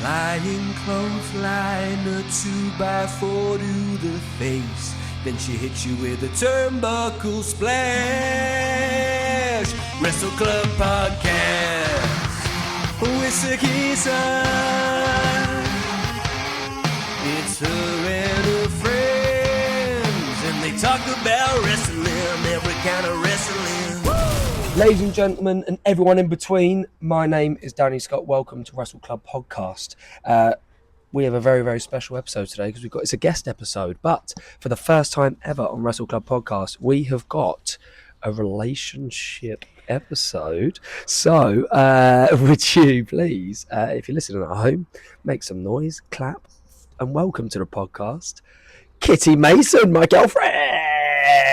Flying clothesline, a 2x4 to the face. Then she hits you with a turnbuckle splash. WrestleClub podcast with Sakisa. It's her and her friends, and they talk about wrestling, every kind of wrestling. Ladies and gentlemen, and everyone in between, my name is Danny Scott. Welcome to WrestleClub podcast. We have a very, very special episode today because it's a guest episode. But for the first time ever on WrestleClub podcast, we have got a relationship episode. So, would you please, if you're listening at home, make some noise, clap, and welcome to the podcast, Kitty Mason, my girlfriend.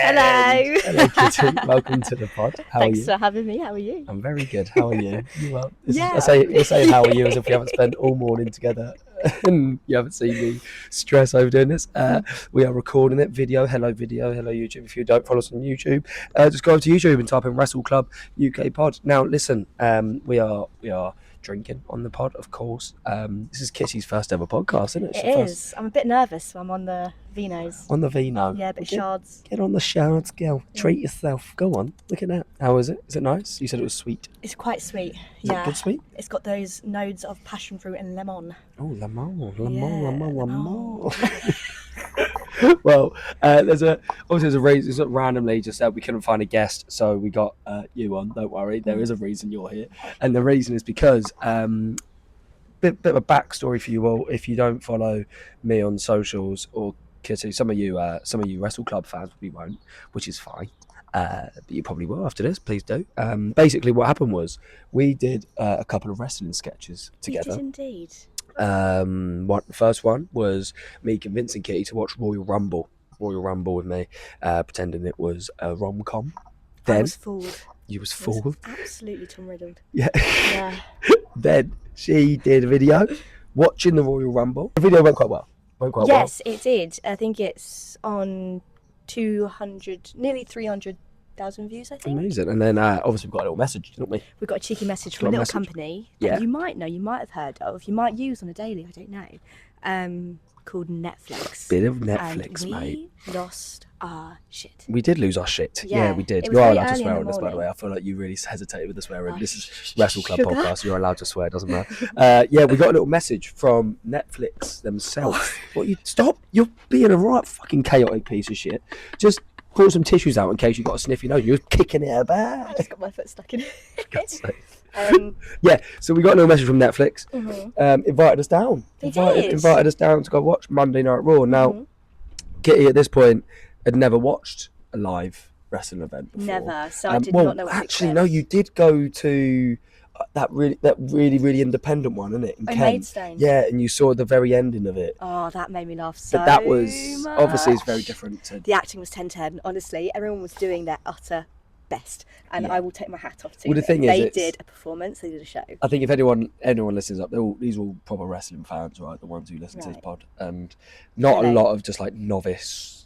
Hello. Hello, Kitty. Welcome to the pod. How Thanks are you? for having me. How are you? I'm very good. How are you? You well? Yeah. We say how are you as if we haven't spent all morning together and you haven't seen me stress over doing this. We are recording it. Hello YouTube. If you don't follow us on YouTube, just go over to YouTube and type in WrestleClub UK pod. Now listen, we are drinking on the pod, of course. This is Kitty's first ever podcast, isn't it? It is. I'm a bit nervous, so I'm on the Vinos. On the Vino. Yeah, a bit shards. Get on the shards, girl. Treat yourself. Go on. Look at that. How is it? Is it nice? You said it was sweet. It's quite sweet. Is it good sweet? It's got those nodes of passion fruit and lemon. Oh, lemon. Well, there's a reason. It's not randomly just that we couldn't find a guest, so we got you on. Don't worry, there is a reason you're here, and the reason is because bit of a backstory for you all. If you don't follow me on socials or Kitty, some of you WrestleClub fans probably won't, which is fine. But you probably will after this. Please do. Basically, what happened was we did a couple of wrestling sketches together. We did indeed. The first one was me convincing Kitty to watch Royal Rumble with me, pretending it was a rom-com. Then I was fooled. You was fooled? Absolutely tom-riddled. Yeah. Yeah. Then she did a video watching the Royal Rumble. The video went quite well. Yes, it did. I think it's on 200, nearly 300,000 views, I think. Amazing. And then obviously we got a little message, didn't we? We got a cheeky message from a little company that you might know, you might have heard of, you might use on a daily, I don't know, called Netflix. Bit of Netflix, mate. We lost our shit. We did lose our shit. Yeah, we did. You are allowed to swear on this, by the way. I feel like you really hesitated with the swearing. This is WrestleClub podcast. You're allowed to swear. Doesn't matter. Yeah, we got a little message from Netflix themselves. What you stop? You're being a right fucking chaotic piece of shit. Just pull some tissues out in case you got a sniffy nose. You're kicking it about. I just got my foot stuck in it. Yeah, so we got a little message from Netflix. Invited us down. Invited us down to go watch Monday Night Raw. Now, Kitty at this point had never watched a live wrestling event before. Never. So I did not know what to expect. No, you did go to that really independent one, isn't it? In Kent. Maidstone. Yeah, and you saw the very ending of it. Oh, that made me laugh so much. But that was obviously it's very different to the acting was 10/10. Honestly, everyone was doing their utter best, and I will take my hat off to them. The thing is, they did a performance, they did a show. I think if anyone listens up, these are all proper wrestling fans, right? The ones who listen to this pod, and not a lot of just like novice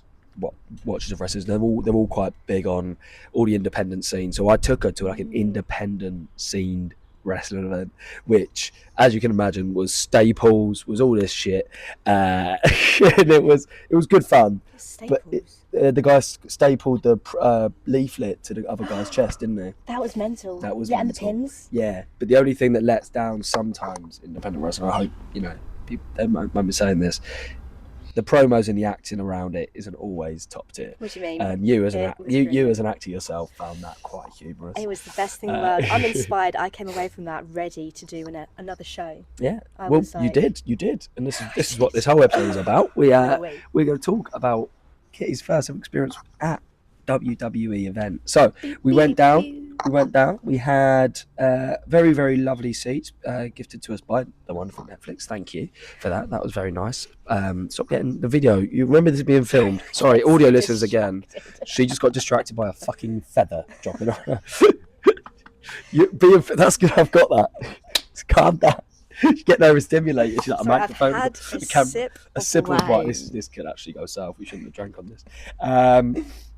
watchers of wrestlers. They're all quite big on all the independent scene. So I took her to like an independent scene wrestling event, which, as you can imagine, was Staples, was all this shit, and it was good fun. Staples. But the guy stapled the leaflet to the other guy's chest, didn't he? That was mental. That was mental. And the pins. Yeah, but the only thing that lets down sometimes independent wrestling, I hope people they might be saying this, the promos and the acting around it isn't always top tier. What do you mean? And you as an actor yourself found that quite humorous. It was the best thing in the world. I'm inspired. I came away from that ready to do another show. Yeah, you did, and this is what this whole episode is about. We're going to talk about Kitty's first ever experience at WWE Event. So we went down. We had very, very lovely seats gifted to us by the wonderful Netflix. Thank you for that. That was very nice. Stop getting the video. You remember this being filmed. Sorry, audio listeners again. She just got distracted by a fucking feather dropping on her. That's good. I've got that. Calm down. You get overstimulated. She's like, a microphone. A sip of wine. This could actually go south. We shouldn't have drank on this.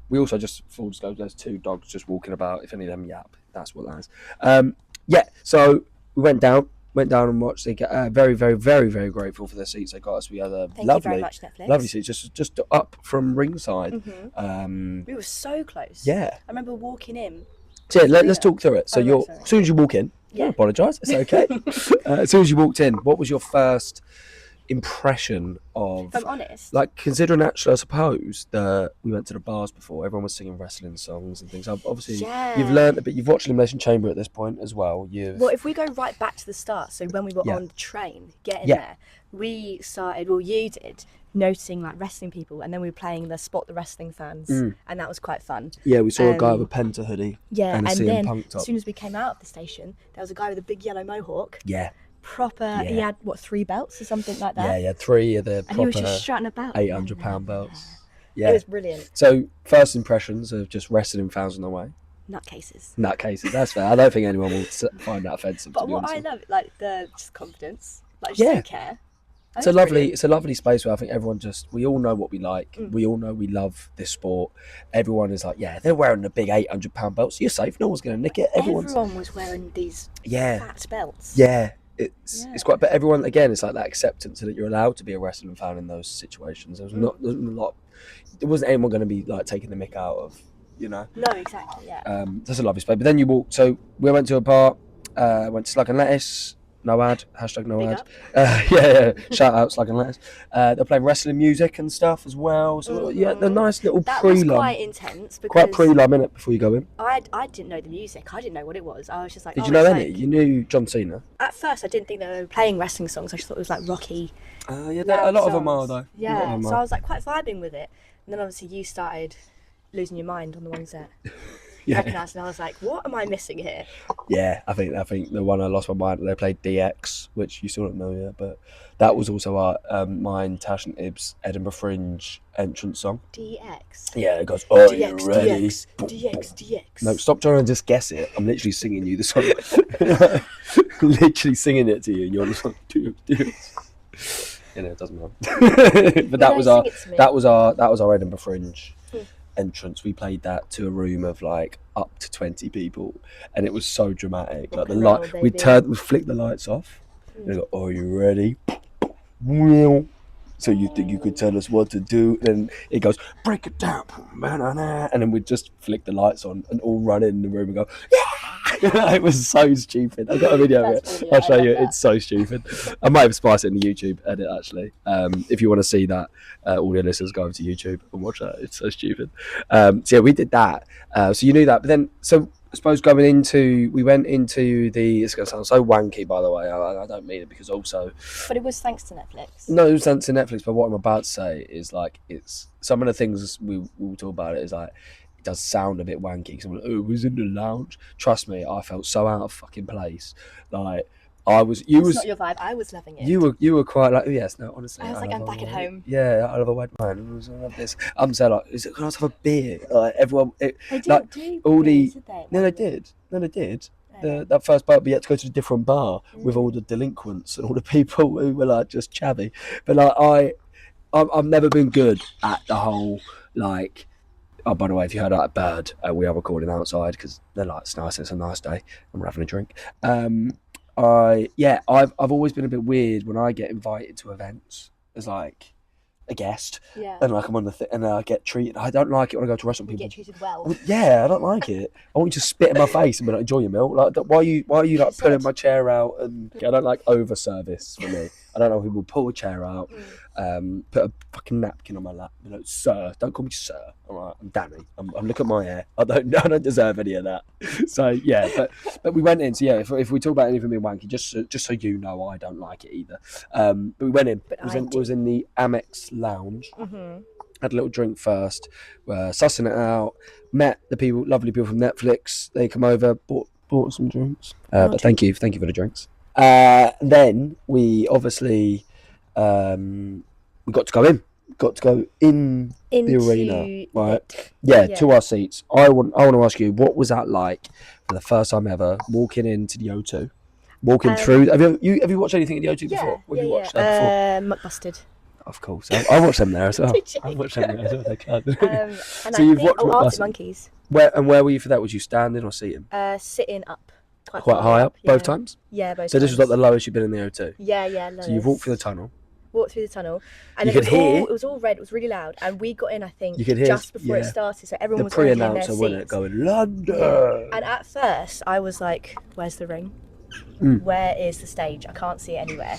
We also just, full disclosure, there's two dogs just walking about. If any of them yap, that's what that is. Yeah, so we went down. Went down and watched. They get very, very, very, very grateful for the seats they got us. We had a Thank you very much, Netflix. lovely seats, just up from ringside. We were so close. Yeah. I remember walking in. So yeah, let's talk through it. So Right, as soon as you walk in, don't apologise. It's okay. As soon as you walked in, what was your first impression of? If I'm honest, like considering actually, I suppose that we went to the bars before. Everyone was singing wrestling songs and things. Obviously, you've learned a bit. You've watched Elimination Chamber at this point as well. Well, if we go right back to the start, so when we were on the train getting there, we started. Well, you did. Noticing like wrestling people, and then we were playing the Spot the Wrestling Fans, and that was quite fun. Yeah, we saw a guy with a Penta hoodie. Yeah, and then Punk top. As soon as we came out of the station, there was a guy with a big yellow mohawk. Yeah. Proper. Yeah. He had 3 belts or something like that. Yeah, he had 3 of the and he was proper just strutting about. £800 belts. Yeah, it was brilliant. So first impressions of just wrestling fans on the way. Nutcases. That's fair. I don't think anyone will find that offensive. But what I love, like the just confidence, like just don't care. It's a lovely space where I think everyone we all know what we like. We all know we love this sport. Everyone is like, yeah, they're wearing the big £800 belts. You're safe. No one's going to nick it. Everyone was wearing these fat belts. Yeah, it's quite. But everyone again, it's like that acceptance that you're allowed to be a wrestling fan in those situations. There wasn't anyone going to be like taking the mick out of, No, exactly. Yeah. That's a lovely space. But then you walked. So we went to a bar. Went to Slug and Lettuce. No ad. Hashtag no ad. Yeah. Shout out Slug and Lettuce. They're playing wrestling music and stuff as well. So the nice little pre-lum. That was quite intense. Because quite pre-lum in it before you go in. I didn't know the music. I didn't know what it was. I was just like. Did you know any? You knew John Cena. At first, I didn't think they were playing wrestling songs. I just thought it was like Rocky. Yeah, a lot of them are though. Yeah. So I was like quite vibing with it, and then obviously you started losing your mind on the ones that. Recognised, and I was like, what am I missing here? Yeah, I think the one I lost my mind, they played DX, which you still don't know yet, but that was also our mine, Tash and Ibs Edinburgh Fringe entrance song. DX? Yeah, it goes, oh, you ready? DX. No, stop trying to just guess it. I'm literally singing you the song. Literally singing it to you, and you're just like, do. It doesn't matter. But that was our Edinburgh Fringe entrance. We played that to a room of like up to 20 people, and it was so dramatic. Like we flicked the lights off, and they go, "Oh, you ready?" So you think you could tell us what to do? Then it goes, "Break it down," and then we just flick the lights on and all run in the room and go, "Yeah!" It was so stupid. I've got a video of it. I'll show you. It's so stupid. I might have spliced it in the YouTube edit actually. If you want to see that, all your listeners go over to YouTube and watch that. It's so stupid. So yeah, we did that. So you knew that, but then I suppose we went into the. It's going to sound so wanky, by the way. I don't mean it because also. But it was thanks to Netflix. No, it was thanks to Netflix. But what I'm about to say is like it's some of the things we will talk about it is like. It does sound a bit wanky because I'm like, oh, it was in the lounge. Trust me, I felt so out of fucking place. Like It's not your vibe. I was loving it. You were quite like, yes, no, honestly. I was like, I'm back at home. Yeah, I love a wet man. I love this. I'm so like, can I have a beer? Like everyone, they didn't do beers, did they? No, they did. That first bar, we had to go to a different bar with all the delinquents and all the people who were like just chavvy. But like I've never been good at the whole like. Oh, by the way, if you heard that bird, we are recording outside because they're like, it's nice. It's a nice day, and we're having a drink. I've always been a bit weird when I get invited to events as like a guest, and like I'm on the and I get treated. I don't like it when I go to restaurant. People get treated well. Yeah, I don't like it. I want you to spit in my face and be like, enjoy your meal. Like, why are you like pulling my chair out? And I don't like over service for me. I don't know who will pull a chair out, put a fucking napkin on my lap. You know, sir, don't call me sir. All right, I'm Danny. I'm look at my hair. I don't deserve any of that. So yeah, but we went in. So yeah, if we talk about anything being wanky, just so you know, I don't like it either. But we went in. It was in the Amex Lounge. Mm-hmm. Had a little drink first. Sussing it out. Met the people, lovely people from Netflix. They come over, bought some drinks. But thank you for the drinks. Then we obviously we got to go in the arena, right? Yeah, to our seats. I want to ask you, what was that like for the first time ever walking into the O2? Walking through. Have you watched anything at the O2 before? What have you watched that before? Muckbusted. Of course, I watched them there as well. I watched them there as well. So you've watched Arctic Monkeys. Where were you for that? Was you standing or seating? Sitting up. quite far high up yeah. both times? Yeah, both So times. this was like the lowest you've been in the O2? Yeah, lowest. So you've walked through the tunnel. Walked through the tunnel, and You then could hear. it was all red. It was really loud, and we got in. I think You could hear, just before it started, so everyone the was already in their pre-announcer, seats. wasn't it, going London. Yeah. And at first, I was like, "Where's the ring? Where is the stage? I can't see it anywhere."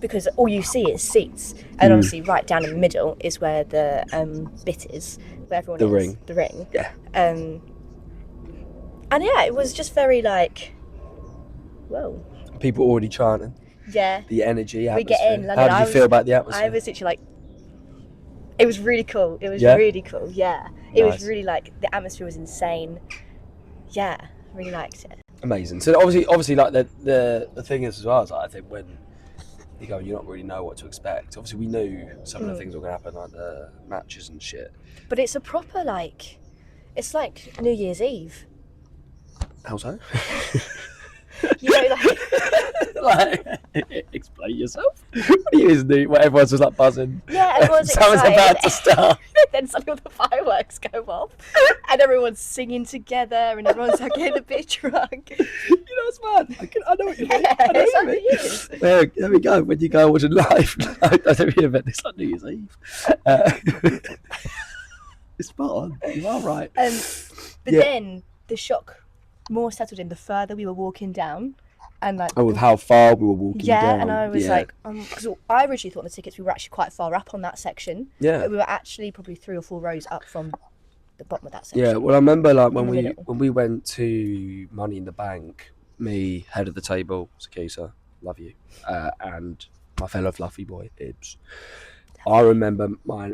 Because all you see is seats, and obviously right down in the middle is where the bit is, where everyone is. The ring. Yeah. And yeah, it was just very like, whoa. People already chanting. Yeah. The energy, atmosphere. We get in London. How did you feel about the atmosphere? I was literally like, it was really cool. It was really cool. Yeah. It was really like, the atmosphere was insane. Yeah. Really liked it. Amazing. So obviously like the thing is as well, is like, I think when you go, you don't really know what to expect. Obviously we knew some of the things were going to happen, like the matches and shit. But it's a proper like, it's like New Year's Eve. How so? You know, like explain yourself. What do you do? What everyone's just like buzzing. Yeah, everyone's Someone's excited. about to start. Then suddenly all the fireworks go off, and everyone's singing together, and everyone's like getting a bit drunk. You know what's mad? I know what you mean. I know It's what like you mean. it is. There we go. When you go watching live, WWE Event, it's like New Year's Eve. It's spot on. You are right. But then the shock more settled in the further we were walking down, and like with how far we were walking down. Yeah, and I was like, because I originally thought on the tickets we were actually quite far up on that section. Yeah. But we were actually probably 3 or 4 rows up from the bottom of that section. Yeah, well, I remember like when the middle. we went to Money in the Bank, me, head of the table, Sakisa, love you, and my fellow fluffy boy, Ibs. I remember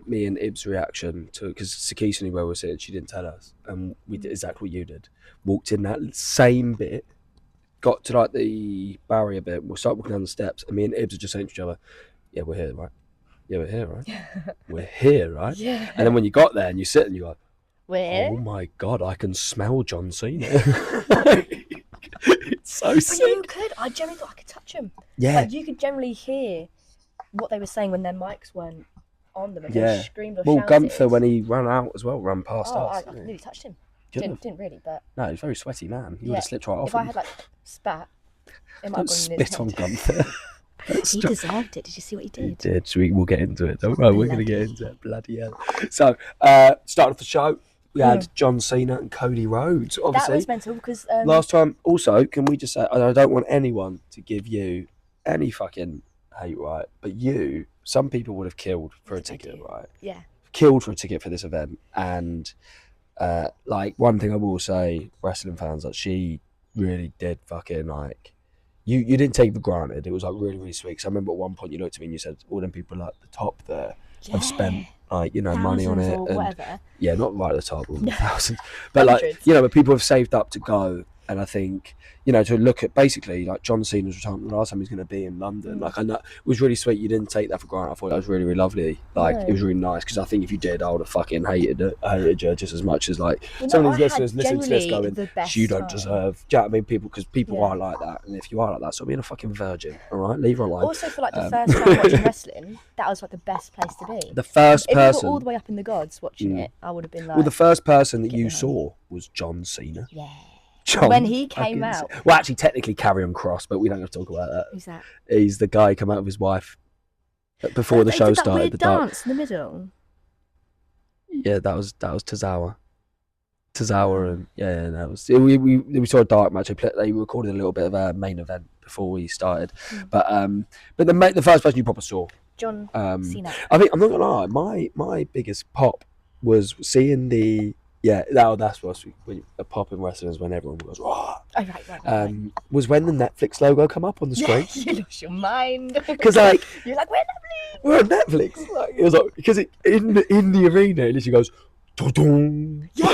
me and Ibs' reaction to, because Sakisa knew where we were sitting, she didn't tell us, and we did exactly what you did. Walked in that same bit, got to like the barrier bit, we'll start walking down the steps, and me and Ibs are just saying to each other, yeah, we're here, right? Yeah, we're here, right? We're here, right? Yeah. And then when you got there and you sit and you go, Where? oh my God, I can smell John Cena. It's so sick. You could. I generally thought I could touch them. Yeah. Like, you could generally hear what they were saying when their mics weren't on them, and they screamed or Well, shouted. Gunther, when he ran out as well, ran past us. I nearly touched him. Couldn't Didn't really, but No, he's a very sweaty man. He would have slipped right off if I him. had like spat, it might Don't have gone in his spit on head. Gunther. He deserved it. Did you see what he He did? did. So we'll get into it. Don't worry, we're going to get into it. Bloody hell. So, start of the show, we had John Cena and Cody Rhodes, obviously. That was mental because Last time, also, can we just say, I don't want anyone to give you any fucking hate, right? But some people would have killed for a ticket, right? Yeah. Killed for a ticket for this event. And, like, one thing I will say, wrestling fans, like, she really did fucking, like, you didn't take it for granted. It was, like, really, really sweet. Because I remember at one point you looked at me and you said, all them people at the top there have spent, like, you know, money on it. Thousands or whatever. Yeah, not right at the top, thousands. But, like, Hundreds. you know, but people have saved up to go. And I think, you know, to look at basically like John Cena's retirement, the last time he's going to be in London. Like, I know it was really sweet. You didn't take that for granted. I thought that was really, really lovely. Like, it was really nice because I think if you did, I would have fucking hated you just as much as like some of these listeners listening to this going, you don't deserve. Do you know what I mean? Because people are like that, and if you are like that, stop being a fucking virgin. All right, leave her alone. Also, for like the first time watching wrestling, that was like the best place to be. The first if person, you were all the way up in the gods watching it, I would have been like. well, the first person that you saw was John Cena. Yeah. John When he came out. Well, actually, technically, Carry On Cross, but we don't have to talk about that. Who's that? He's the guy who came out with his wife before the show did that started. Weird The dark. dance in the middle. Yeah, that was Tozawa. And that was we saw a dark match. They recorded a little bit of a main event before we started, but the first person you probably saw, John Cena. I mean, I'm not gonna lie, my biggest pop was seeing the. Yeah, that's what a pop in wrestling is when everyone goes, "Rah!" Oh, right. Was when the Netflix logo come up on the screen. You lost your mind. Because like you're like, we're on Netflix. Like, it was like because in the arena, it literally goes, "Dun-dun." I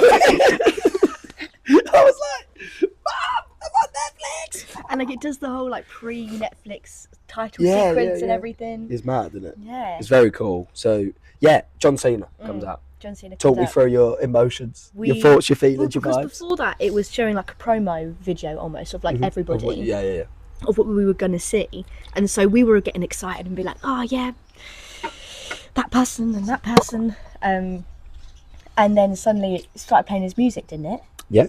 was like, "Mom, I'm on Netflix!" And like it does the whole like pre-Netflix title sequence and everything. It's mad, isn't it? Yeah. It's very cool. So yeah, John Cena comes out. John Cena. Talk me through your emotions, your thoughts, your feelings, your vibes. Before that, it was showing like a promo video almost of like everybody. Yeah. Of what we were going to see. And so we were getting excited and be like, oh yeah, that person and that person. And then suddenly it started playing his music, didn't it? Yeah.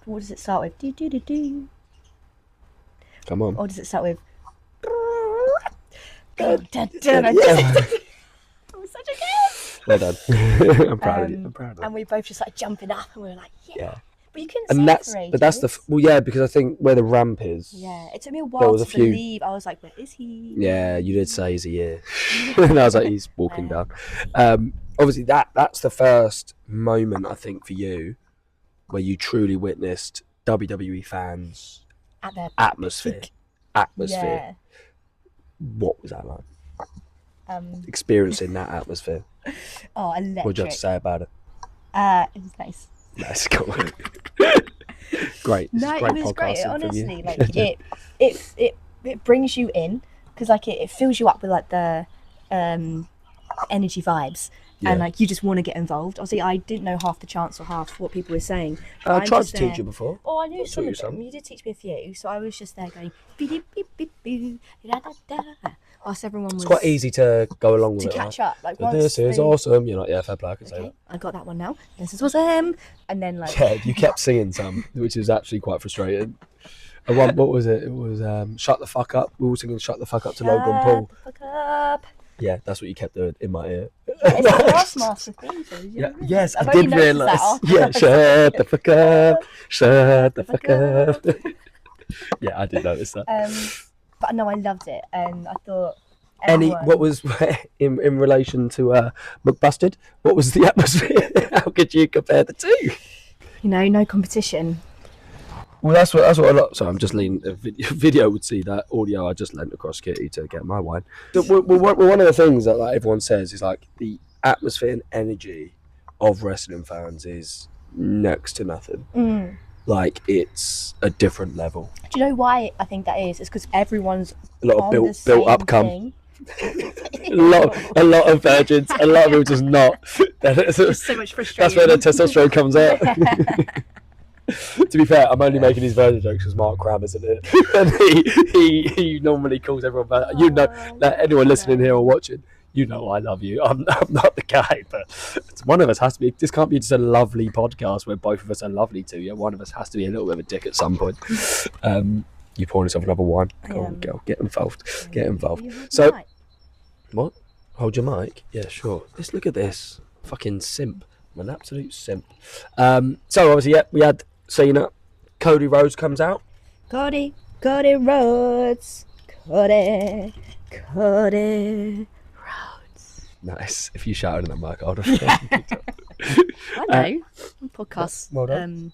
What does it start with? Do do do do. Come on. Or does it start with? Good. I'm such a kid. Well done. I'm proud of you. I'm proud of you. And we both just like jumping up, and we were like, yeah. But you couldn't And see that's, it for ages. but that's the because I think where the ramp is. Yeah, it took me a while to believe. I was like, where is he? Yeah, you did say he's a year, and I was like, he's walking down. Obviously, that's the first moment I think for you where you truly witnessed WWE fans At their atmosphere. Yeah. What was that like? Experiencing that atmosphere. Oh, electric. What do you have to say about it? It was nice. Nice, cool. Great. No, great it was great. Honestly, like it brings you in because like it fills you up with like the energy vibes. Yeah. And like you just want to get involved. Obviously, I didn't know half the chants or half what people were saying. I tried to teach you before. Oh, I knew some of some. them. You did teach me a few, so I was just there going beep beep beep beep da da da. Whilst everyone was. It's quite easy to go along with to it. catch up. Like But this is awesome. You're like, yeah, fair play. I can say that. I got that one now. This is awesome. And then like. Yeah, you kept singing some, which is actually quite frustrating. And what was it? It was "Shut the Fuck Up." We were all singing "Shut the Fuck Up" to Logan Paul. Shut the fuck up. Yeah, that's what you kept doing in my ear. It's the Taskmaster theme, so Yeah, yes, I've I only did noticed realise. that Yeah, shut the fuck up, shut the fuck up. Yeah, I did notice that. But no, I loved it, and I thought. What was in relation to McBusted? What was the atmosphere? How could you compare the two? You know, no competition. Well, that's what a lot. So I'm just leaning. Video would see that audio. I just leant across Kitty to get my wine. One of the things that like everyone says is like the atmosphere and energy of wrestling fans is next to nothing. Like it's a different level. Do you know why I think that is? It's because everyone's A lot of built up cum. thing. a lot of virgins. A lot of people just not. Just so much frustration. That's where the testosterone comes out. To be fair, I'm only making these virgin jokes because Mark Cram isn't it, and he normally calls everyone back. You know, like anyone listening here or watching, you know I love you. I'm not the guy, but one of us has to be. This can't be just a lovely podcast where both of us are lovely too. Yeah, one of us has to be a little bit of a dick at some point. You pouring yourself another wine? Go on, girl, get involved. Get involved. So, what? Hold your mic? Yeah, sure. Let's look at this. Fucking simp. I'm an absolute simp. So obviously, yeah, we had Cena. Cody Rhodes comes out. Cody Rhodes. Cody Rhodes. Nice. If you shouted in that mic, I would have. I know. Podcast. Well done.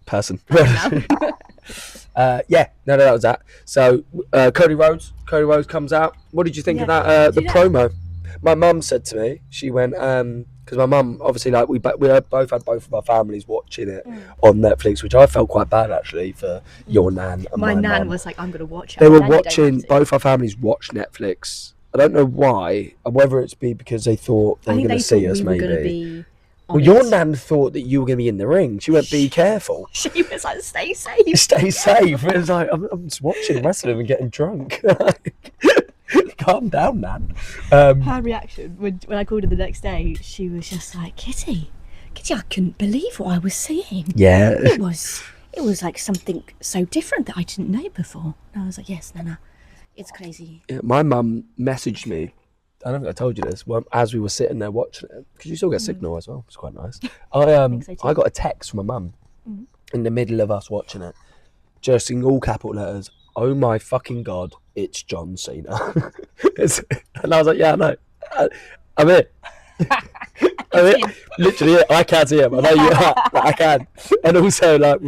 Person. Yeah, no, that was that. So Cody Rhodes comes out. What did you think of that? The promo. My mum said to me, she went because my mum obviously like we both had both of our families watching it on Netflix, which I felt quite bad actually for your nan and my nan mum. was like, I'm gonna watch it. They were watching. Both our families watched Netflix. I don't know why, whether it's because they thought they were going to see us, maybe. Well, your nan thought that you were going to be in the ring. She went, be careful. She was like, stay safe. Stay safe. It was like, I'm just watching wrestling and getting drunk. Calm down, Nan. Her reaction, when I called her the next day, she was just like, Kitty, I couldn't believe what I was seeing. Yeah. It was like something so different that I didn't know before. And I was like, yes, Nana, it's crazy. Yeah, my mum messaged me. I don't think I told you this. Well, as we were sitting there watching it, because you still get signal as well. It's quite nice. I got a text from my mum in the middle of us watching it, just in all capital letters. Oh my fucking god, it's John Cena. And I was like, yeah, I know. I'm it. I'm it. Literally, I can't see him. I know you are. I can. And also, like,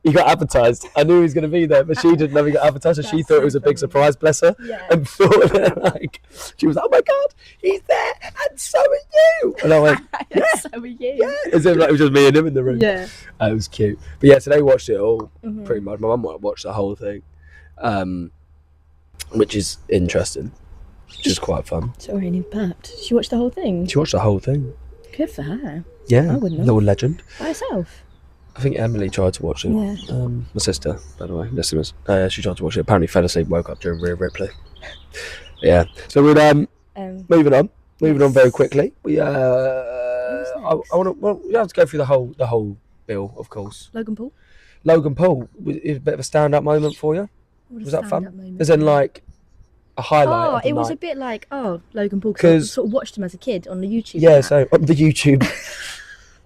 he got advertised. I knew he was going to be there, but she didn't know he got advertised, so she thought it was a big surprise, bless her. Yeah. And thought that, like, she was like, oh my god, he's there, and so are you. And I went, yeah, so are you. Yeah. As if like, it was just me and him in the room. Yeah. It was cute. But yeah, so they watched it all, pretty much. My mum watched the whole thing, which is interesting. Which is quite fun. Sorry, I need burped. She watched the whole thing? She watched the whole thing. Good for her. Yeah, I wouldn't have. little legend. By herself? I think Emily tried to watch it. Yeah. My sister, by the way, listeners. She tried to watch it. Apparently fell asleep, woke up during Rhea Ripley. Yeah. So we're moving on very quickly. We we have to go through the whole Bill, of course. Logan Paul. Logan Paul is a bit of a stand-up moment for you. Was that fun? As in, like, a highlight of the it was night? a bit like, Logan Paul, because I 'Cause- sort of watched him as a kid on the YouTube. Yeah, so on the YouTube.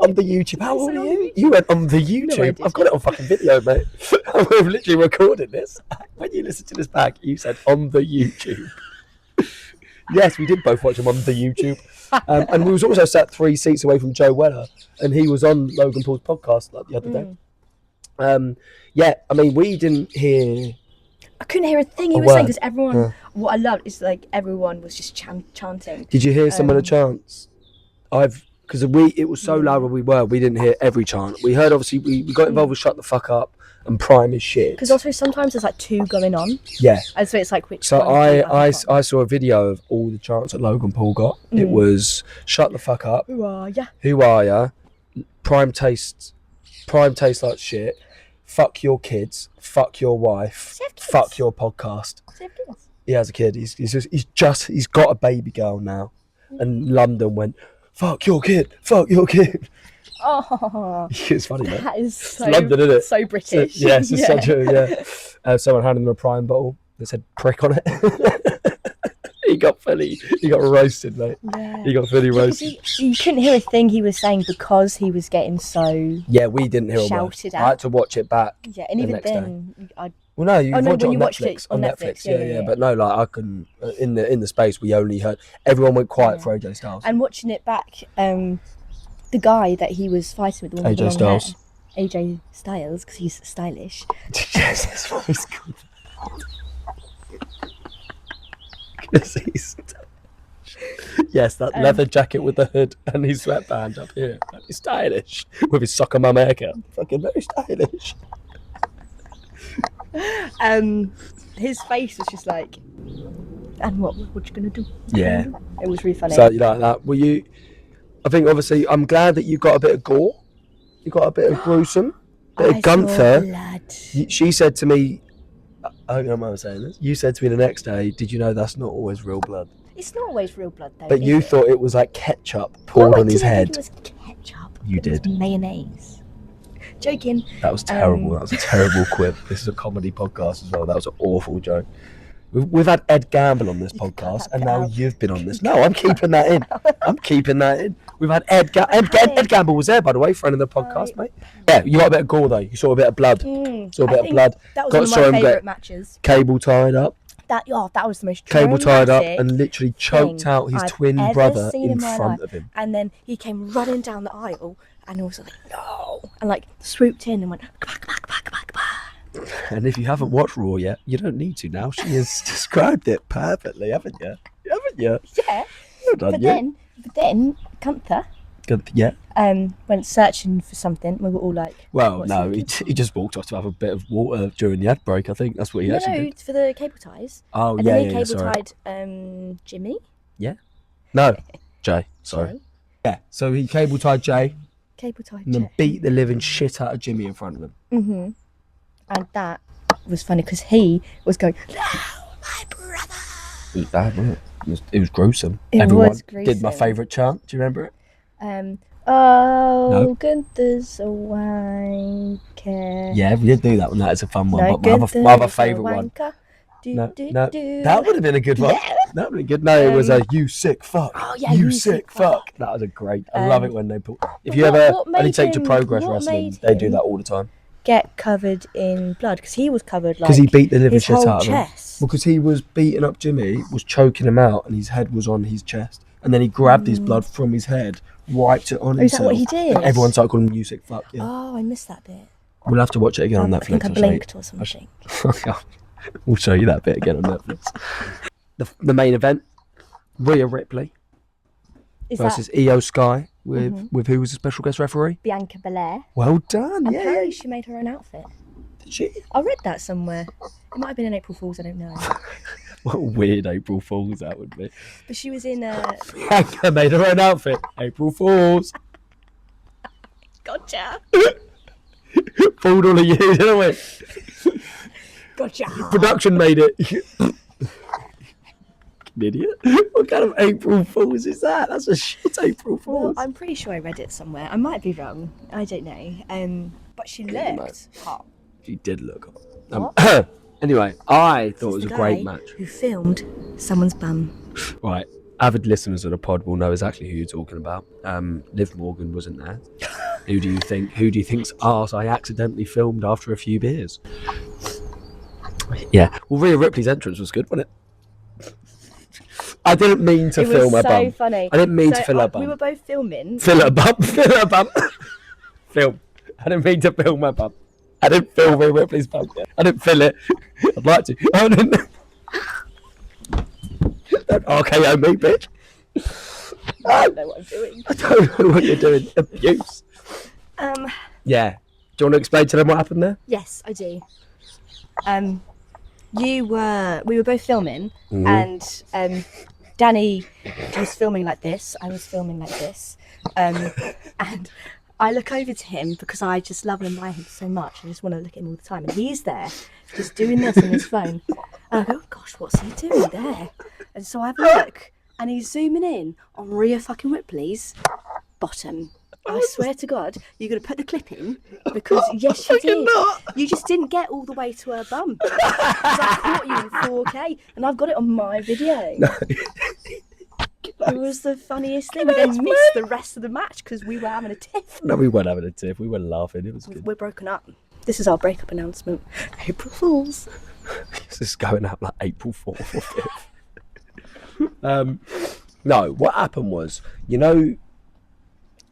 On the YouTube. How old are you? You went on the YouTube. I've got it on fucking video, mate. We've literally recorded this. When you listen to this back, you said on the YouTube. Yes, we did both watch him on the YouTube. And we was also sat 3 seats away from Joe Weller, and he was on Logan Paul's podcast like the other day. Yeah, I mean, we didn't hear... I couldn't hear a thing he was saying, because everyone... What I loved is, like, everyone was just chanting. Did you hear some of the chants? Because it was so loud where we didn't hear every chant. We heard, obviously, we got involved with Shut the Fuck Up and Prime is Shit. Because also sometimes there's like 2 going on. Yeah. And so it's like which So one I saw a video of all the chants that Logan Paul got. It was Shut the Fuck Up. Who are ya? Who are ya? Prime tastes like shit. Fuck your kids. Fuck your wife. Fuck your podcast. He has a kid. He's got a baby girl now. And London went, fuck your kid. Fuck your kid. Oh, It's funny, mate. that is so London, isn't it? So British. Yes, it's such a someone handed him a Prime bottle that said prick on it. He got roasted, mate. Yeah. He got fully roasted. You couldn't hear a thing he was saying because he was getting so We didn't hear a word. shouted I at. had to watch it back. Yeah, and even next then, Well, no, you Oh, no, watch when it you on watched Netflix. it on Netflix, yeah. But no, like I couldn't in the space. We only heard everyone went quiet for AJ Styles. And watching it back, the guy that he was fighting with, the one with the AJ long Styles. hair, AJ Styles, because he's stylish. Yes, that's what it's called. Yes, that leather jacket with the hood and his sweatband up here. He's stylish with his soccer mum haircut. Fucking very stylish. His face was just like, and what you gonna do? Yeah. It was really funny. So you like that? Were you? I think obviously I'm glad that you got a bit of gore. You got a bit of gruesome, bit of Gunther. Blood. She said to me, I don't know why I'm saying this. You said to me the next day, did you know that's not always real blood? It's not always real blood though. But is you it? thought it was like ketchup poured on his head. It was ketchup. You It was did. mayonnaise. Joking. That was terrible. That was a terrible quip. This is a comedy podcast as well. That was an awful joke. We've had Ed Gamble on this podcast, and now you've been on this. No, I'm keeping that in. I'm keeping that in. We've had Ed Gamble was there, by the way, friend of the podcast, mate. Yeah, you got a bit of gore though. You saw a bit of blood. Saw a bit of blood. That was Got one of my him favourite get matches. Cable tied up. That was the most Cable tied up dramatic and literally choked thing out his I've twin ever brother seen in my front life. of him. And then he came running down the aisle and also like, no, and like swooped in and went back. And if you haven't watched Raw yet, you don't need to now. She has described it perfectly, haven't you? Haven't you? Yeah. Well done, But then Gunther yeah. went searching for something. We were all like, Well, what's no, he he looking just walked off to have a bit of water during the ad break. I think that's what he for? actually No, did. it's for the cable ties. Oh, And yeah, then he yeah, cable sorry. tied Jimmy. No, Jay, sorry. Jay. Yeah, so he cable tied Jay Cable tied and then Jay. beat the living shit out of Jimmy in front of him. Mm-hmm. And that was funny because he was going, no, my brother. It was bad, wasn't it? It was gruesome. It Everyone was did my gruesome. favourite chant. Do you remember it? No. No. Gunther's a wanker. Yeah, we did do that one. That is a fun one. No, But my other favourite one. No, No, that would have been a good one. Yeah. That would have been good. No, it was a you sick fuck. Oh, yeah, you you sick sick fuck. That was a great. I love it when they put. If you what- ever what only made take to him- Progress what Wrestling, made they do him that all the time. Get covered in blood because he was covered like Because he beat the living his shit whole out of him. chest. Because he was beating up Jimmy, was choking him out, and his head was on his chest. And then he grabbed his blood from his head, wiped it on Oh, is that himself. what he did? And everyone started calling him you sick fuck. Yeah. Oh, I missed that bit. We'll have to watch it again on I Netflix. think I I'll show you. blinked or something. We'll show you that bit again on Netflix. The main event, Rhea Ripley Is versus that Io Sky with who was the special guest referee? Bianca Belair? Well done, And yeah. apparently she made her own outfit. Did she? I read that somewhere. It might have been in April Fool's, I don't know. What a weird April Fool's that would be. But she was in Bianca made her own outfit. April Fools. Gotcha. Fooled all of you, didn't we? Gotcha. Production made it. Idiot. What kind of April Fool's is that? That's a shit April Well, Fool's. I'm pretty sure I read it somewhere. I might be wrong. I don't know. But she looked hot. She did look hot. Anyway, I thought it was a great match. Who filmed someone's bum? Right, avid listeners of the pod will know exactly who you're talking about. Liv Morgan wasn't there. Who do you think's arse I accidentally filmed after a few beers? Yeah. Well, Rhea Ripley's entrance was good, wasn't it? I didn't mean to film her bum. It was so funny. I didn't mean to fill her bum. We were both filming. Fill her bum. Film. I didn't mean to film her bum. I didn't film Rhea Ripley's bum. I didn't fill it. I'd like to. I didn't. Don't RKO me, bitch. I don't know what I'm doing. I don't know what you're doing. Abuse. Yeah. Do you want to explain to them what happened there? Yes, I do. We were both filming, and Danny was filming like this. I was filming like this, and I look over to him because I just love and admire him so much. I just want to look at him all the time, and he's there, just doing this on his phone. And I go, oh gosh, what's he doing there? And so I have a look, and he's zooming in on Rhea fucking Ripley's bottom. I swear to God, you're going to put the clip in because yes, you did. You just didn't get all the way to her bum. Because I caught you in 4K, and I've got it on my video. No. It was the funniest thing. We then missed the rest of the match because we were having a tiff. No, we weren't having a tiff. We were laughing. It was good. We're broken up. This is our breakup announcement. April Fools. This is going out like April 4th or 5th. No, what happened was,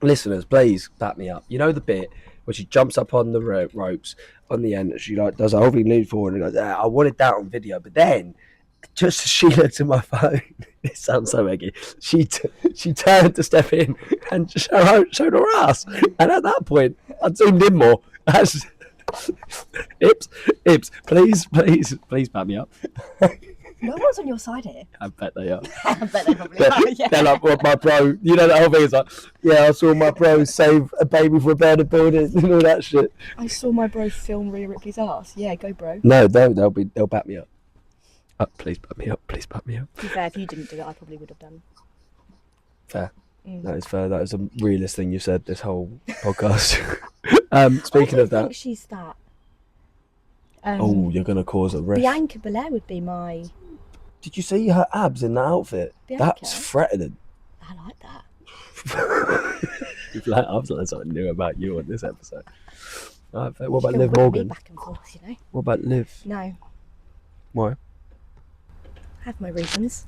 listeners, please back me up. You know the bit where she jumps up on the ropes on the end, she does a whole thing, lean forward and goes, I wanted that on video, but then just as she looked at my phone, it sounds so eggy, she turned to step in and showed her ass, and at that point I zoomed in more. Ips, please back me up. No one's on your side here. I bet they are. I bet they probably are, yeah. They're like, well, my bro, that whole thing is like, yeah, I saw my bro save a baby for a burning building and all that shit. I saw my bro film Rhea Ripley's ass. Yeah, go bro. No, they'll back me up. Please back me up. To be fair, if you didn't do it, I probably would have done. Fair. That is fair. That is the realest thing you said this whole podcast. Speaking of that, I think she's that. You're gonna cause a rift. Bianca Belair would be my. Did you see her abs in that outfit? Bianca? That's threatening. I like that. I've learned something new about you on this episode. What about She can Liv whip me Morgan? back and forth, What about Liv? No, Why? I have my reasons.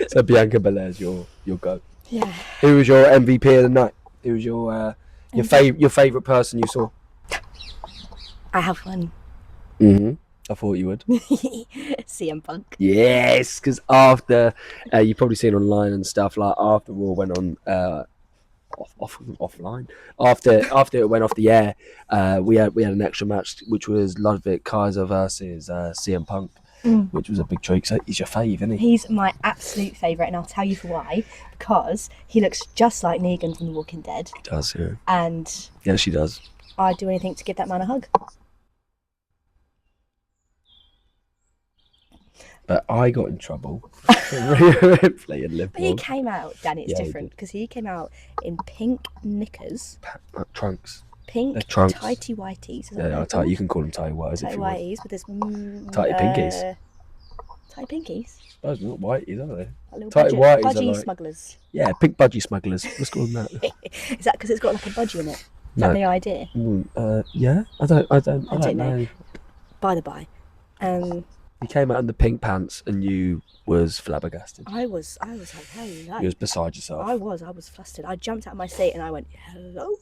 So Bianca Belair's your go. Yeah. Who was your MVP of the night? Who was your favourite person you saw? I have one. I thought you would. CM Punk. Yes, because after you've probably seen online and stuff, like after Raw went on offline. After it went off the air, we had an extra match, which was Ludwig Kaiser versus CM Punk, which was a big treat. So he's your fave, isn't he? He's my absolute favourite, and I'll tell you for why. Because he looks just like Negan from The Walking Dead. He does, yeah. And yeah, she does. I'd do anything to give that man a hug. But I got in trouble for Rhea Ripley and Liv But he Morgan. came out, Danny, it's Yeah, he different, because he came out in pink knickers, Trunks. pink They're trunks. tighty whities. Yeah, you can call them tighty whities if tighty you want. whities with his Tighty pinkies. Tighty pinkies. I suppose not whities, are they? Like little Tighty whities are budgie like- smugglers. Yeah, pink budgie smugglers. Let's call them that. Is that because it's got like a budgie in it? Is No. that the idea? Yeah, I don't know. By the by, You came out in the pink pants and you was flabbergasted. I was like, hey, You was beside yourself. I was flustered. I jumped out of my seat and I went, hello.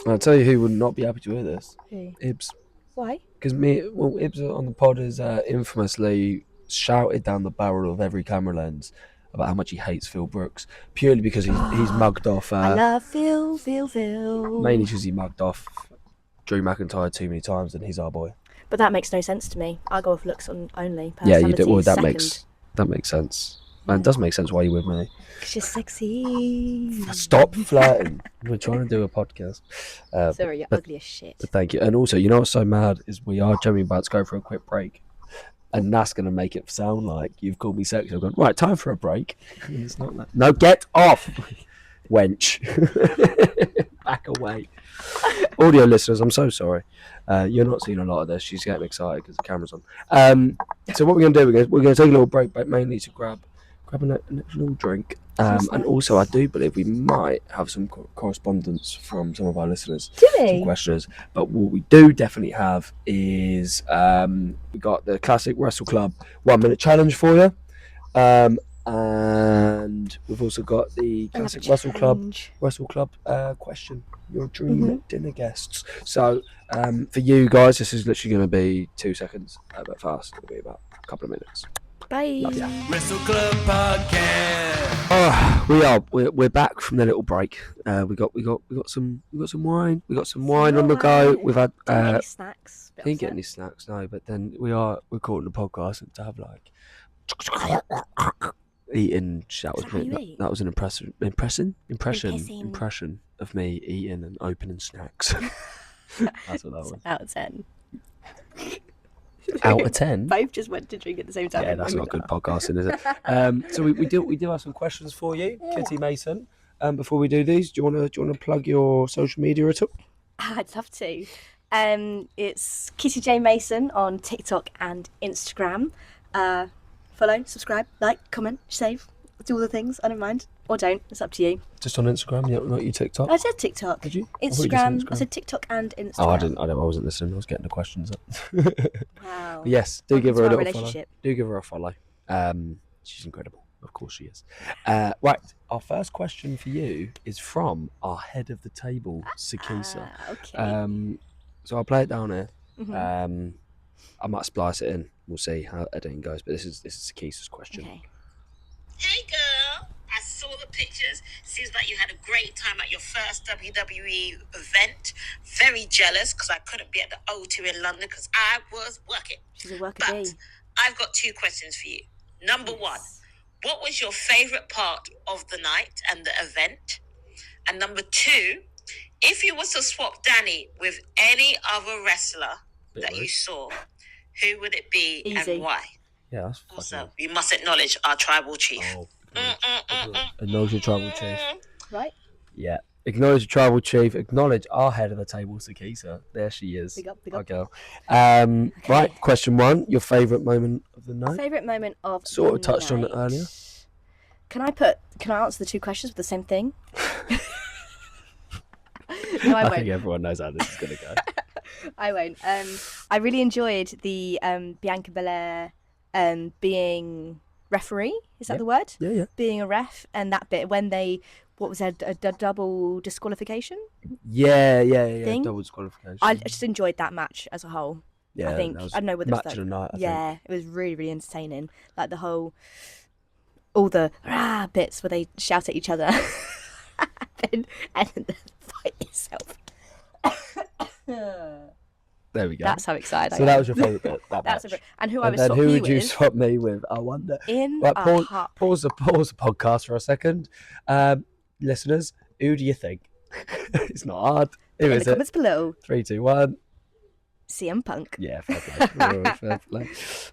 I'll tell you who would not be happy to hear this. Who? Ibs. Why? Because Ibs on the pod has infamously shouted down the barrel of every camera lens about how much he hates Phil Brooks, purely because he's mugged off. I love Phil. Mainly because he mugged off Drew McIntyre too many times, and he's our boy. But that makes no sense to me. I go off looks only. Yeah, you do. Personality Well, second. that makes sense. And it does make sense why you're with me. Because you're sexy. Stop flirting. We're trying to do a podcast. Sorry, you're ugly as shit. But thank you. And also, you know what's so mad is we are generally about to go for a quick break. And that's going to make it sound like you've called me sexy. I've gone, right, time for a break. It's not that. No, get off, wench. Back away. Audio listeners, I'm so sorry. You're not seeing a lot of this. She's getting excited because the camera's on. So what we're going to do, we're going to take a little break, but mainly to grab a little drink. And also, I do believe we might have some correspondence from some of our listeners. Some questioners. But what we do definitely have is we got the classic WrestleClub 1 minute challenge for you. And we've also got the classic WrestleClub question. Your dream dinner guests. So for you guys, this is literally going to be 2 seconds, but fast. It'll be about a couple of minutes. Bye. WrestleClub podcast. Oh, we're back from the little break. We got some wine. We got some wine on the go. We've had Didn't get any snacks. didn't get any snacks, no. But then we're recording the podcast and to have like eating. That was an impression of me eating and opening snacks. That's what that was. Out of 10. Out of 10. Both just went to drink at the same time. Yeah, that's not good podcasting, is it? So we do have some questions for you, Kitty Mason. Before we do these, do you want to plug your social media at all? I'd love to. It's Kitty J Mason on TikTok and Instagram. Follow, subscribe, like, comment, save, do all the things. I don't mind, or don't. It's up to you. Just on Instagram, not your TikTok. I said TikTok. Did you? Instagram. I said TikTok and Instagram. Oh, I wasn't listening. I was getting the questions up. Wow. But yes, do give her a little follow. relationship. Do give her a follow. She's incredible. Of course she is. Right, our first question for you is from our head of the table, Sakisa. Okay. So I'll play it down here. Mhm. I might splice it in. We'll see how editing goes. But this is Sakisa's question. Okay. Hey girl, I saw the pictures. Seems like you had a great time at your first WWE event. Very jealous because I couldn't be at the O2 in London because I was working. She's a worker But bee. I've got 2 questions for you. Number 1, what was your favourite part of the night and the event? And number 2, if you was to swap Danny with any other wrestler that you saw, who would it be Easy. and why? Yeah, that's Also, you must acknowledge our tribal chief. Acknowledge your tribal chief. Right? Yeah. Acknowledge your tribal chief. Acknowledge our head of the table, Sakisa. There she is. Big up, big Our up. girl. Right, question 1. Your favourite moment of the night? Favourite moment of Sort the of touched on it night. earlier. Can I answer the 2 questions with the same thing? No, I I won't. think everyone knows how this is going to go. I won't. I really enjoyed the Bianca Belair being referee. Is that the word? Yeah. Being a ref, and that bit when they, what was that, a double disqualification? Yeah. Thing? Double disqualification. I just enjoyed that match as a whole. Yeah, I think that was I don't know whether it was match like, of the night. I yeah, think. it was really really entertaining. Like the whole, all the bits where they shout at each other, and then the fight itself. There we go. That's how excited I So am. that was your favourite bit. That's match. and who I And was then swapping who you would you with swap me with? I wonder. in Right, a heartbeat. pause the podcast for a second. Listeners, who do you think? It's not hard. Who In is the it? comments below, 3, 2, 1. CM Punk. Yeah, fair play.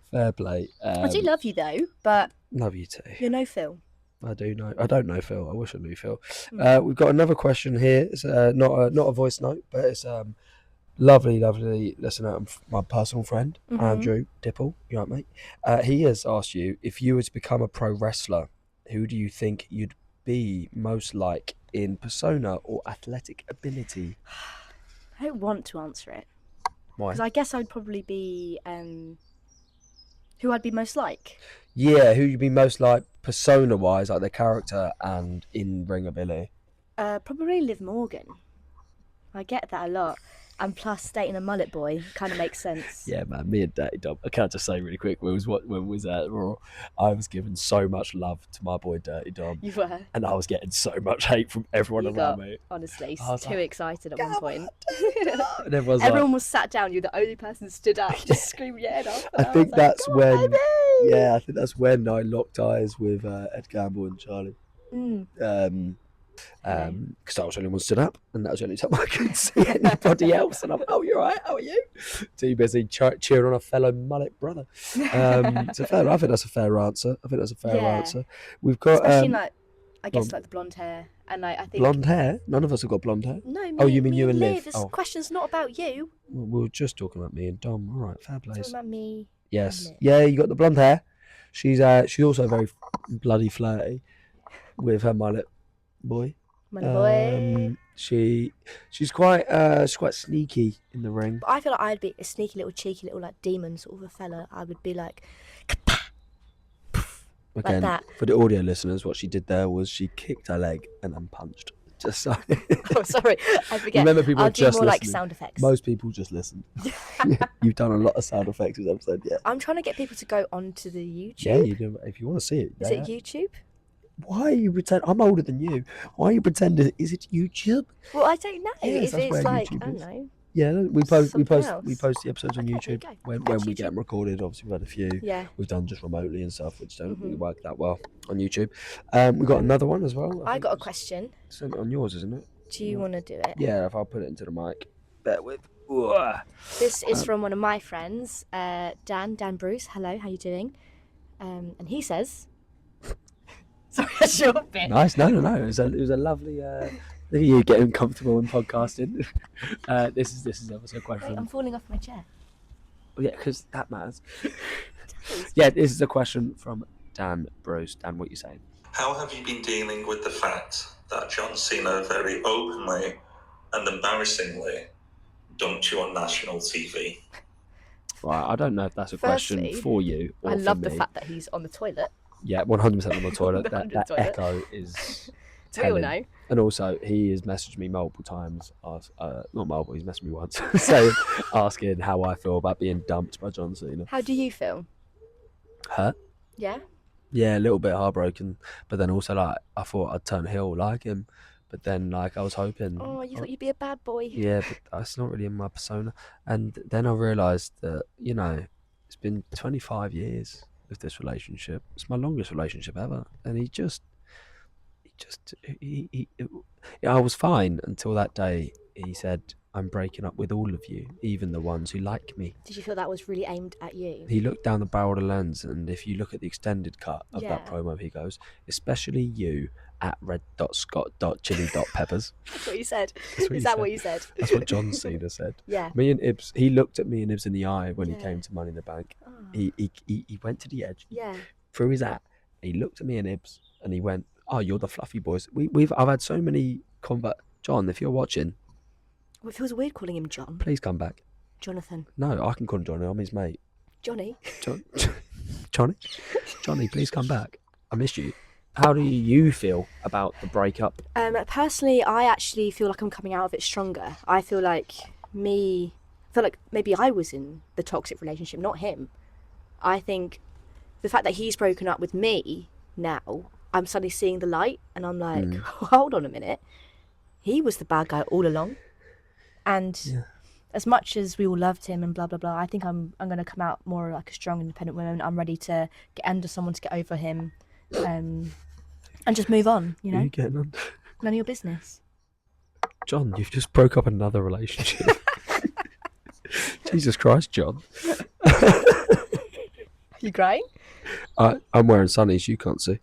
Fair play. I do love you though, but Love you too. you're no Phil. I do know. I don't know Phil. I wish I knew Phil. We've got another question here. It's not a voice note, but it's lovely listener, my personal friend, Andrew Dipple. You right, mate? He has asked you, if you were to become a pro wrestler, who do you think you'd be most like in persona or athletic ability? I don't want to answer it Why? because I guess I'd probably be who I'd be most like. Yeah, who you'd be most like persona wise, like their character and in ring ability. Probably Liv Morgan. I get that a lot. And plus, dating a mullet boy kind of makes sense. Yeah, man, me and Dirty Dom. I can't just say really quick. When we was at Raw, I was giving so much love to my boy Dirty Dom, You were. and I was getting so much hate from everyone You around got, me. honestly, I was too like, excited at one point. And everyone's Everyone like, was sat down. You're the only person that stood up, just screaming your head off. I And think was like, that's "Come on, when, baby!" yeah, I think that's when I locked eyes with Ed Gamble and Charlie. Mm. Because I was the only one stood up, and that was the only time I could see anybody else. And I'm, oh, you're right. How are you? Too busy cheering on a fellow mullet brother. So fair. I think that's a fair answer. Yeah. We've got Especially like, I guess blonde. like the blonde hair, and like I think blonde hair. None of us have got blonde hair. No, me, Oh, you mean me you and Liv. Liv? This Oh. question's not about you. We were just talking about me and Dom. All right, fair play. It's about me. Yes. and Liv. Yeah, you got the blonde hair. She's also very bloody flirty with her mullet boy. Mullet boy. She's quite sneaky in the ring. But I feel like I'd be a sneaky little cheeky little like demon sort of a fella. I would be like, Okay, like that. for the audio listeners, what she did there was she kicked her leg and then punched. Just so. Oh, sorry, I forget. Remember, people I'll are do just more like listening. sound effects. Most people just listen. You've done a lot of sound effects this episode, yeah. I'm trying to get people to go onto the YouTube. Yeah, you do. If you want to see it. Is it YouTube? Why are you pretending? I'm older than you. Why are you pretending? Is it YouTube? Well, I don't know. Yes, If that's it's where like, YouTube I don't is. know. Yeah, we post Something else. the episodes on Okay, there you YouTube go. when Thanks, we get YouTube. them recorded. Obviously, we've had a few. Yeah. We've done just remotely and stuff, which don't really Mhm. work that well on YouTube. We've got another one as well. I think got a it's question. sent on yours, isn't it? Do you want to do it? Yeah, if I'll put it into the mic. Bear with. Ooh. This is from one of my friends, Dan Bruce. Hello, how you doing? And he says, sorry, a short bit. Nice. No. It was a lovely. Look at you getting comfortable in podcasting. This is obviously a question. Wait, I'm falling off my chair. Oh, yeah, because that matters. Yeah, this is a question from Dan Bruce. Dan, what are you saying? How have you been dealing with the fact that John Cena very openly and embarrassingly dumped you on national TV? Right, I don't know if that's a question Firstly, for you or I for love me. the fact that he's on the toilet. Yeah, 100% on the toilet. On the that toilet. echo is We all telling. know. And also, he has messaged me multiple times. Not multiple, he's messaged me once, saying, asking how I feel about being dumped by John Cena. How do you feel? Hurt? Yeah? Yeah, a little bit heartbroken. But then also, like, I thought I'd turn heel like him. But then, like, I was hoping. Oh, you thought you'd be a bad boy. Yeah, but that's not really in my persona. And then I realised that, you know, it's been 25 years of this relationship. It's my longest relationship ever. And I was fine until that day he said, I'm breaking up with all of you, even the ones who like me. Did you feel that was really aimed at you? He looked down the barrel of the lens, and if you look at the extended cut of that Yeah. promo, he goes, especially you at red.scott.chili.peppers. That's what you said. That's what Is he that said. what you said? That's what John Cena said. Yeah. Me and Ibs, he looked at me and Ibs in the eye when he Yeah. came to Money in the Bank. Oh. He went to the edge, Yeah. threw his hat, he looked at me and Ibs, and he went, oh, you're the fluffy boys. I've had so many John, if you're watching, Well, it feels weird calling him John. please come back. Jonathan. No, I can call him Johnny. I'm his mate. Johnny. Johnny, please come back. I miss you. How do you feel about the breakup? Personally, I actually feel like I'm coming out of it stronger. I feel like maybe I was in the toxic relationship, not him. I think the fact that he's broken up with me now, I'm suddenly seeing the light, and I'm like, hold on a minute. He was the bad guy all along. And as much as we all loved him and blah, blah, blah, I think I'm going to come out more like a strong, independent woman. I'm ready to get under someone to get over him and just move on, you Who are know? you getting on? None of your business. John, you've just broke up another relationship. Jesus Christ, John. You crying? I'm wearing sunnies, you can't see.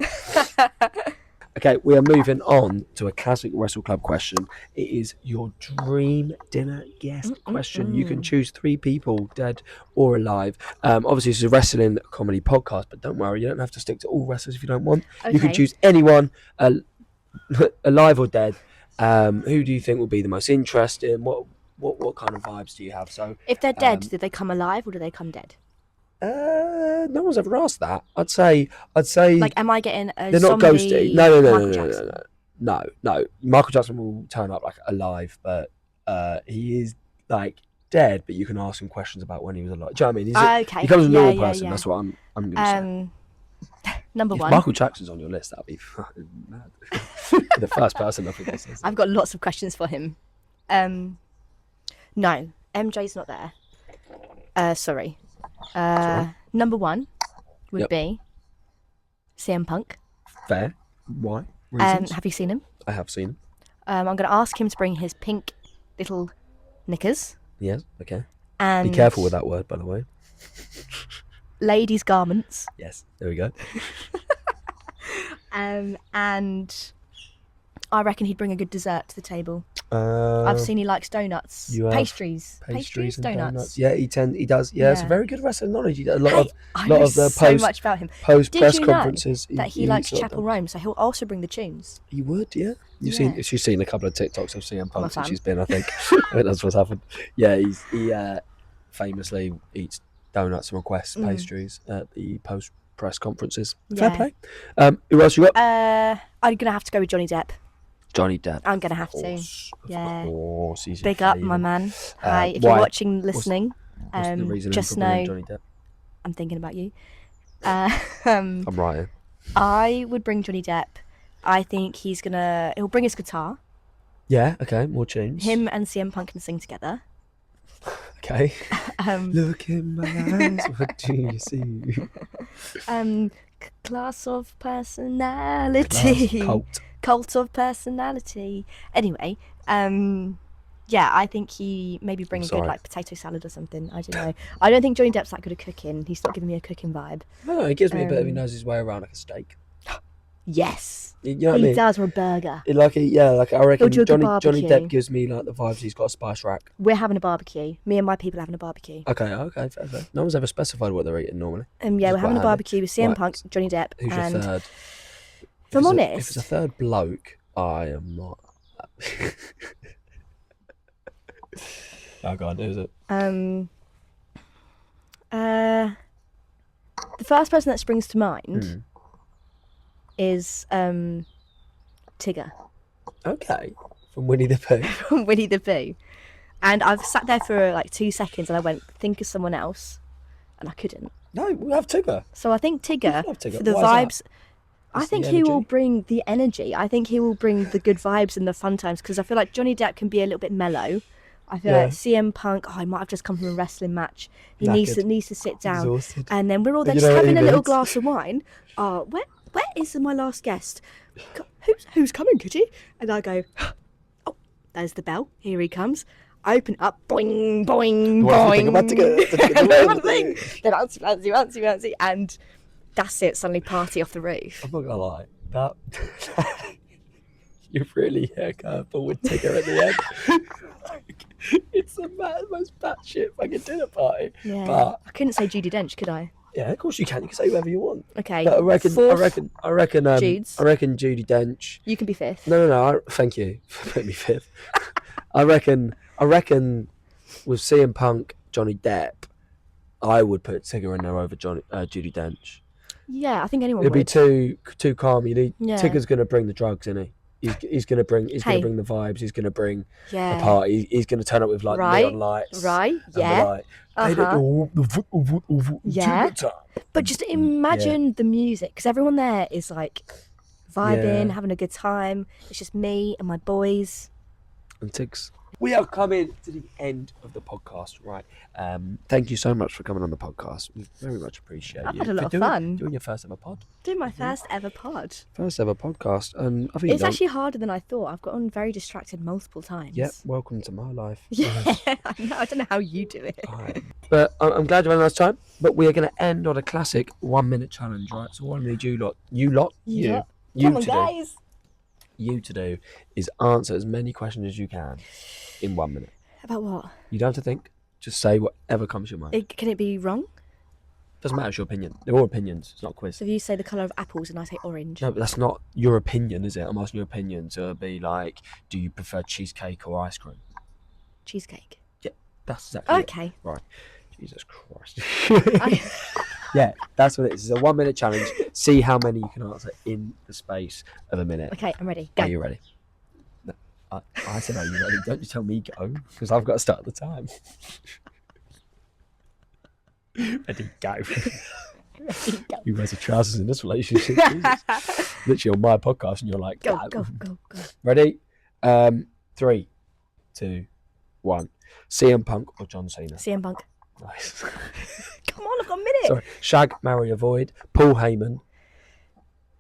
Okay, we are moving on to a classic WrestleClub question. It is your dream dinner guest question. You can choose 3 people, dead or alive. Obviously, it's a wrestling comedy podcast, but don't worry, you don't have to stick to all wrestlers if you don't want. You can Okay. choose anyone, alive or dead. Who do you think will be the most interesting? What kind of vibes do you have? So, If they're dead, did they come alive or do they come dead? no one's ever asked that. I'd say. Like, am I getting a they're not zombie ghosty. Michael Jackson? No. Michael Jackson will turn up like alive, but he is like dead, but you can ask him questions about when he was alive. Do you know what I mean? Okay. He becomes a normal Yeah, person. yeah. That's what I'm going to say. Number If one. Michael Jackson's on your list, that'd be fucking mad. The first person I think this is. I've got lots of questions for him. No, MJ's not there. Sorry. Number one would be CM Punk. Fair. Why? Reasons? Have you seen him? I have seen him. I'm going to ask him to bring his pink little knickers. Yes, okay. And Be careful with that word, by the way. ladies' garments. Yes, there we go. And I reckon he'd bring a good dessert to the table. I've I've seen he likes donuts, pastries, and donuts. Yeah, he does. Yeah, it's a Yeah. very good wrestling knowledge. He does a I lot know of the so much about him. post Did press you know conferences. that he likes sort of Chapel does. Rome, so he'll also bring the tunes. He would, yeah. Yeah. She's seen a couple of TikToks of CM Punk since fan. she's been, I think. I think that's what's happened. Yeah, he famously eats donuts and requests pastries at the post press conferences. Fair Yeah. play. Who else you got? I'm gonna have to go with Johnny Depp. Johnny Depp. I'm gonna have to. Of Yeah. course, he's Big your up, my favourite. man. Hi, if why? you're watching, listening, What's the reason just for bringing know Johnny Depp? I'm thinking about you. I'm right here. I would bring Johnny Depp. I think he'll bring his guitar. Yeah, okay, more tunes. Him and CM Punk can sing together. Okay. Look in my eyes, what do you see? Class of personality. Cult of personality. Anyway, yeah, I think he maybe bring a good like potato salad or something. I don't know. I don't think Johnny Depp's that good at cooking. He's not giving me a cooking vibe. No, it gives me a bit of he knows his way around like a steak. Yes. You know what I mean? He does, or a burger. I reckon do a good Johnny barbecue. Depp gives me like the vibes. He's got a spice rack. We're having a barbecue. Me and my people are having a barbecue. Okay, fair. No one's ever specified what they're eating normally. Yeah, Which we're is having a quite handy. barbecue with CM Right. Punk, Johnny Depp, Who's and your third? if I'm If honest, it's a third bloke, I am not. Oh God, who is it? the first person that springs to mind is Tigger Okay, from Winnie the Pooh. from Winnie the Pooh. And I've sat there for like 2 seconds and I went, think of someone else. And I couldn't. No, we have Tigger. So I think Tigger, love Tigger. for the Why is vibes, that? I Just the think he will energy? bring the energy. I think he will bring the good vibes and the fun times because I feel like Johnny Depp can be a little bit mellow. I feel like CM Punk, he might have just come from a wrestling match. He needs to sit down. Exhausted. And then we're all there You just know what having he a little means? glass of wine. Where is my last guest? Who's coming, Kitty? And I go, oh, there's the bell. Here he comes. I open it up, boing, boing, What if we boing. think about Then bouncy, and that's it. Suddenly party off the roof. I'm not gonna lie, that you really hit a curveball with Tigger at the end. It's the most batshit fucking dinner party. Yeah. But I couldn't say Judi Dench, could I? yeah, of course you can. You can say whoever you want. Okay. But I reckon Jude's. Judi Dench. You can be fifth. No. Thank you for putting me fifth. I reckon with CM Punk, Johnny Depp, I would put Tigger in there over Judi Dench. Yeah, I think anyone It'd would. be too calm. You need Yeah. Tigger's gonna bring the drugs, isn't he? He's gonna bring the vibes. He's gonna bring Yeah. the party. He's gonna turn up with like Right, neon lights. right, and be yeah. like, "Hey, Yeah. But just imagine the music, because everyone there is like vibing, Yeah. having a good time. It's just me and my boys. And Tiggs. We are coming to the end of the podcast, right? Thank you so much for coming on the podcast. We very much appreciate I've you. had a for lot of doing, fun. doing your first ever pod. Doing my first ever pod. First ever podcast, and I think It's actually harder than I thought. I've gotten very distracted multiple times. Yep. Welcome to my life. Yeah, I know. I don't know how you do it. Alright. But I'm glad you had a nice time. But we are going to end on a classic 1 minute challenge, right? So what I need you lot. you Come on, to guys. you to do is answer as many questions as you can in 1 minute. About what? You don't have to think. Just say whatever comes to your mind. Can it be wrong? Doesn't matter. It's your opinion. They're all opinions. It's not a quiz. So if you say the colour of apples and I say orange. No, but that's not your opinion, is it? I'm asking your opinion. So it'd be like, do you prefer cheesecake or ice cream? Cheesecake. Yeah, that's exactly it. Okay. Right. Jesus Christ. Yeah, that's what it is. It's a 1 minute challenge. See how many you can answer in the space of a minute. Okay, I'm ready. Go. Are you ready? No. I said, are you ready? Don't you tell me go, because I've got to start at the time. Ready, go. You wear the trousers in this relationship. Jesus. Literally on my podcast, and you're like, Go. Ready? 3, 2, 1. CM Punk or John Cena? CM Punk. Nice. Come on, I've got a minute. Sorry. Shag, marry, avoid. Paul Heyman,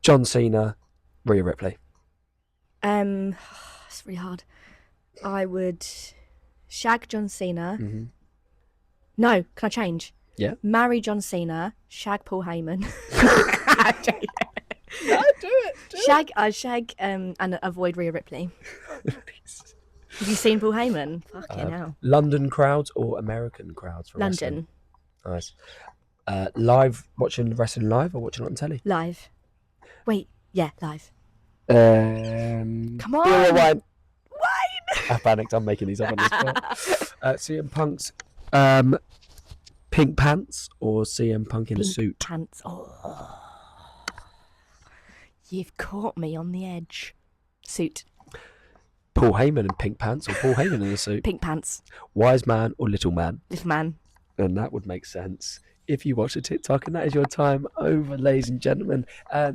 John Cena, Rhea Ripley. It's really hard. I would shag John Cena. Mm-hmm. No, can I change? Yeah. Marry John Cena, shag Paul Heyman. No, do it. Shag and avoid Rhea Ripley. Have you seen Paul Heyman? Fucking hell. London crowds or American crowds for London. Wrestling? Nice. Live, watching wrestling live or watching it on telly? Live. Wait, yeah, live. Come on. Beer or wine? Wine! I panicked. I'm making these up on the spot. CM Punk's pink pants or CM Punk in a suit? Pants. Oh. You've caught me on the edge. Suit. Paul Heyman in pink pants or Paul Heyman in a suit? Pink pants. Wise man or little man? Little man. And that would make sense if you watch a TikTok, and that is your time over, ladies and gentlemen.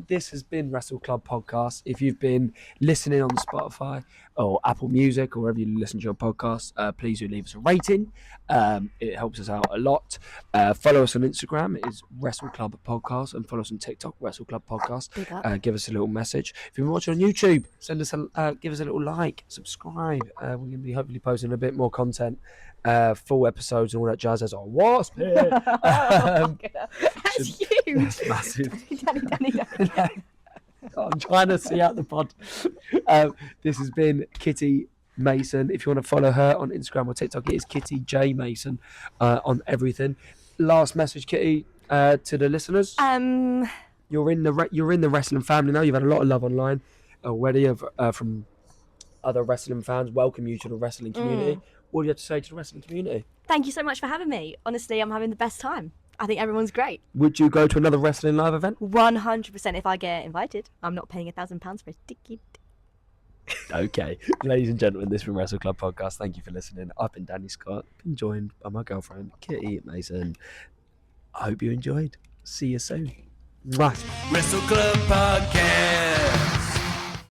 This has been WrestleClub Podcast. If you've been listening on Spotify or Apple Music or wherever you listen to your podcast, please do leave us a rating. It helps us out a lot. Follow us on Instagram. It is WrestleClub Podcast, and follow us on TikTok, WrestleClub Podcast. Give us a little message. If you've been watching on YouTube, give us a little like, subscribe. We're going to be hopefully posting a bit more content. Full episodes and all that jazz. There's a wasp here. That's huge. That's massive. Danny. I'm trying to see out the pod. This has been Kitty Mason. If you want to follow her on Instagram or TikTok, it is Kitty J Mason on everything. Last message, Kitty, to the listeners. You're in the wrestling family now. You've had a lot of love online already from other wrestling fans. Welcome you to the wrestling community. What do you have to say to the wrestling community? Thank you so much for having me. Honestly, I'm having the best time. I think everyone's great. Would you go to another wrestling live event? 100% if I get invited. I'm not paying £1,000 for a ticket. Okay. Ladies and gentlemen, this has been WrestleClub Podcast. Thank you for listening. I've been Danny Scott. Been joined by my girlfriend, Kitty Mason. I hope you enjoyed. See you soon. Mwah. WrestleClub Podcast.